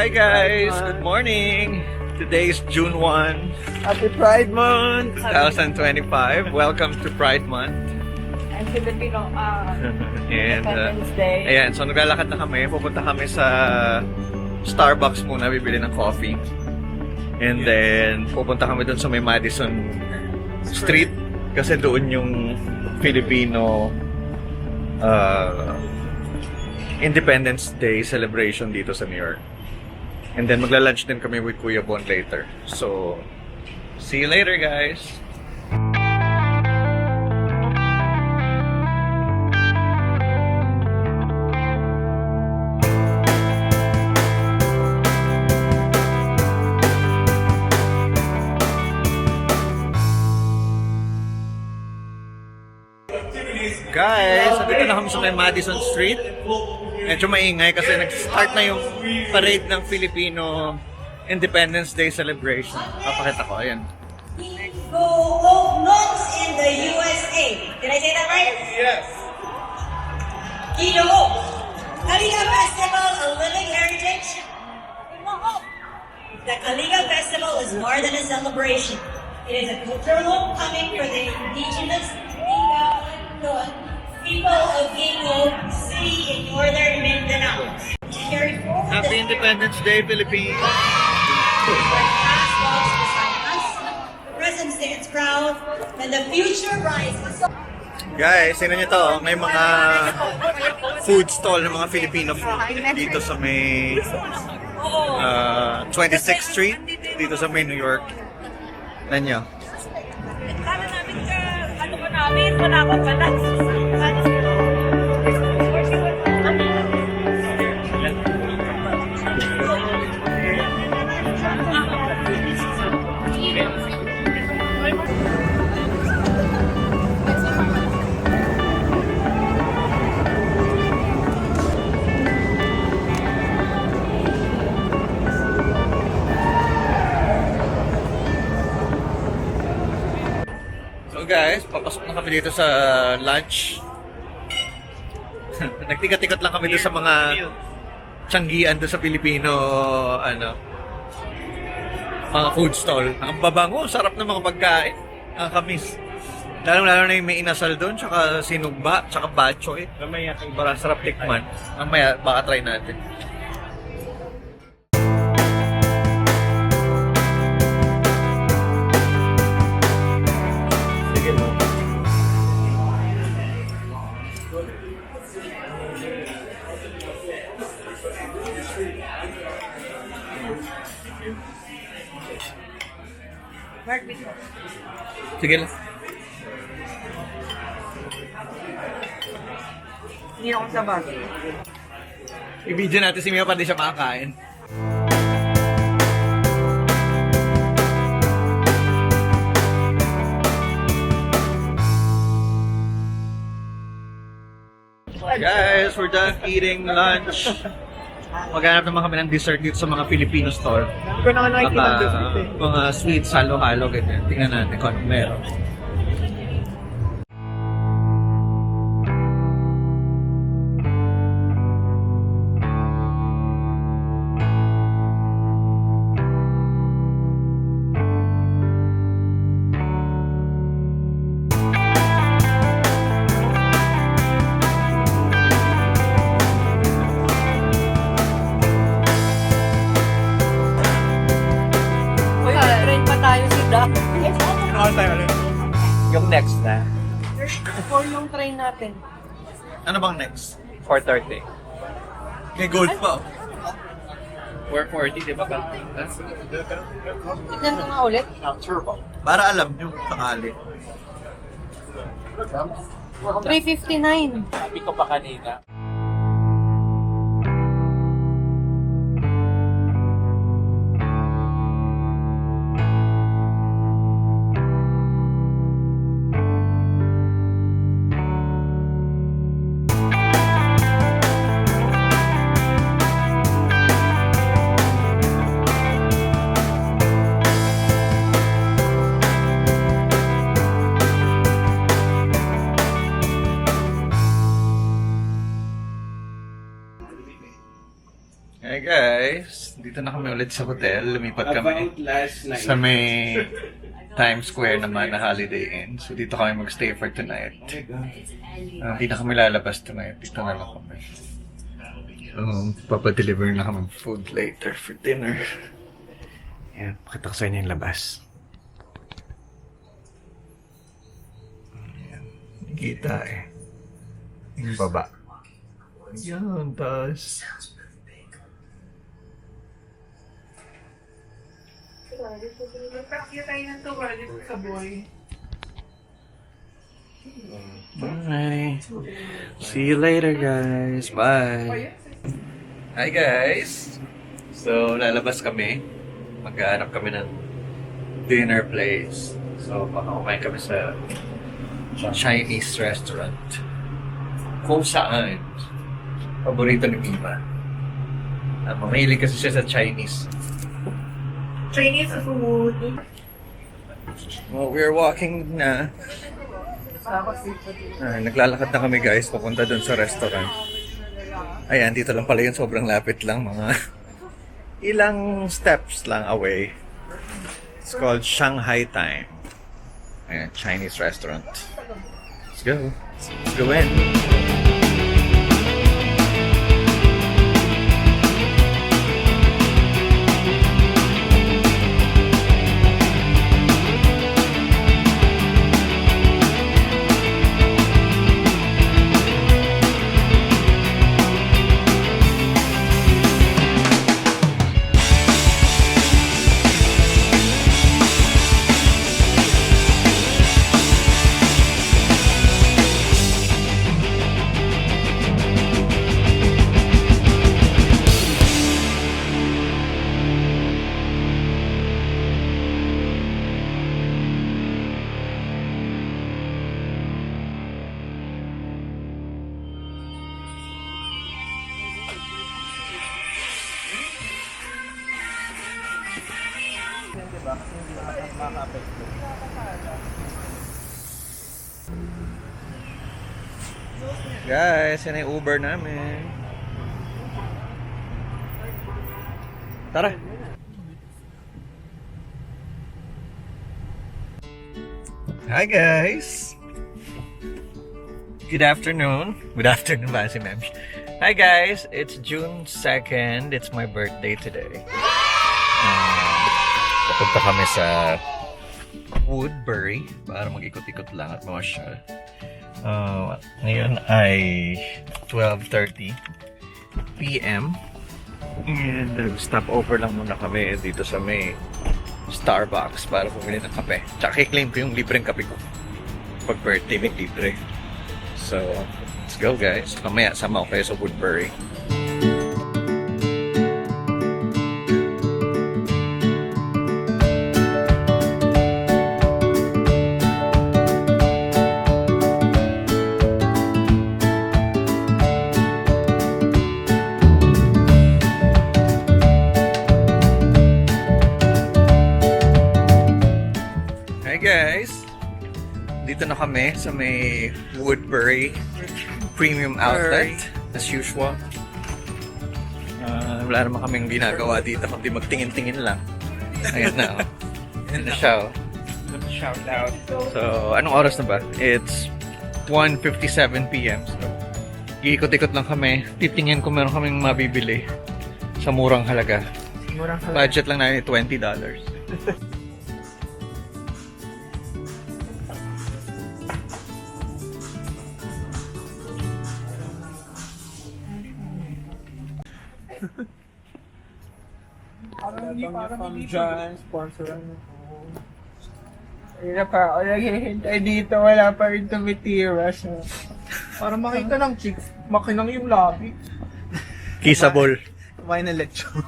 Hi guys! Good morning! Today is June 1, Happy Pride Month! 2025. Welcome to Pride Month. And Filipino And Independence Day. ayan, so naglalakad na kami. Pupunta kami sa Starbucks muna, bibili ng coffee. And then, pupunta kami doon sa may Madison Street kasi doon yung Filipino Independence Day celebration dito sa New York. And then magla-lunch din kami with Kuya Bon later. So, see you later guys! Guys, nandito na kami sa may Madison Street. Medyo maingay kasi nag-start na yung parade ng Filipino Independence Day celebration. Papakita ko, ayan. Go Notes in the USA. Did I say that right? Yes! Kino Kalinga Festival, a living heritage. The Kalinga Festival is more than a celebration. It is a cultural homecoming for the indigenous people of Gingo City in northern Mindanao. To carry forward Happy the Independence Day, Philippines! past walks beside us. The present stands proud, and the future rises. Guys, tingnan nyo to, may mga food stall ng mga Filipino food dito sa may 26th Street, dito sa may New York. Tingnan nyo. Kala namin ano ko namin, wala akong balance. So guys, papasok na kami dito sa lunch. Nagtikat-tikat lang kami doon sa mga tiyanggian doon sa Pilipino, mga food stall. Ang babango, sarap ng mga pagkain. Nakakamiss. Lalo na yung may inasal doon, tsaka sinugba, tsaka batchoy. Parang sarap tikman. Mamaya, baka try natin. Sige lang. Hindi ako sa bagay. I-video natin si Mia pa di siya makakain. Guys, we're done eating lunch. Maghanap naman kami ng dessert dito sa mga Filipino store. Hindi ko na nga nakikita ang dessert eh. Mga sweets, halo-halo, ganyan. Tingnan natin kung ano meron. Uy, train pa tayo si Doc. Yung next na. For yung train natin. Ano bang next? 4:30. May gold pa. 4:40, di ba? Tignan ko nga ulit. Para alam nyo, sakali. 3:59. Sabi ko pa kanina. Dito na kami ulit sa hotel. Lumipat kami sa may Times Square naman na Holiday Inn. So dito kami magstay for tonight. Hindi na kami lalabas tonight. Dito na lang kami. Papadeliver na kami food later for dinner. Yan, pakita ko sa inyo yung labas. Yan, kita eh. Yung baba. Yan, taas. Bye. See you later, guys. Bye. Hi, guys. So, lalabas kami. Maghahanap kami ng dinner place. So, baka kumain kami sa Chinese restaurant. Kung saan, paborito ni Mima. Mahilig kasi siya sa Chinese. Chinese food. Well, we're walking na. Naglalakad na kami guys, papunta dun sa restaurant. Ayan, dito lang pala yun, sobrang lapit lang, mga ilang steps lang away. It's called Shanghai Time. Ayan, Chinese restaurant. Let's go. Let's go in. Guys, yan yung Uber namin. Tara. Hi guys. Good afternoon. Good afternoon ba si Ma'am? Hi guys, it's June 2nd. It's my birthday today. Papunta kami sa Woodbury para mag-ikot-ikot lang at mamasyal. Ngayon ay 12:30 PM and stop over lang muna kami dito sa may Starbucks para bumili ng kape. Tsaka i-claim ko yung libreng kape ko pag birthday may libre. So, let's go guys. Mamaya sama ko kayo sa Woodbury. Guys, dito na kami sa may Woodbury Premium Outlet as usual. Wala naman kaming ginagawa dito kundi magtingin-tingin lang. Ayan na. Ayan na siya. Shout out. So, anong oras na ba? It's 1:57 PM. So, iikot-ikot lang kami. Titingin kung meron kaming mabibili sa murang halaga. Budget lang namin $20. Parang hindi dyan, sponsoran ako. Ayun pa ako naghihintay dito, wala pa rin tumitira siya. Para makita ng chicks, makinang yung lobby. Kissable. Kumain na lechon.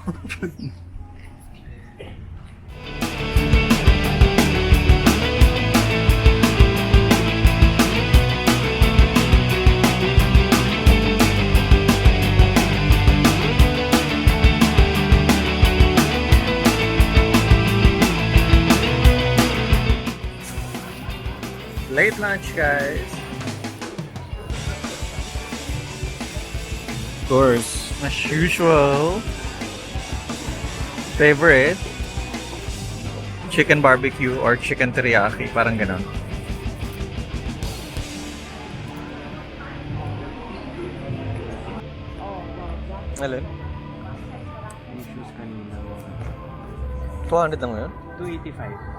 Late lunch, guys. Of course, as usual. Favorite? Chicken barbecue or chicken teriyaki, parang ganon. Alin? Yung shoes kanina. 200 lang yun? 285.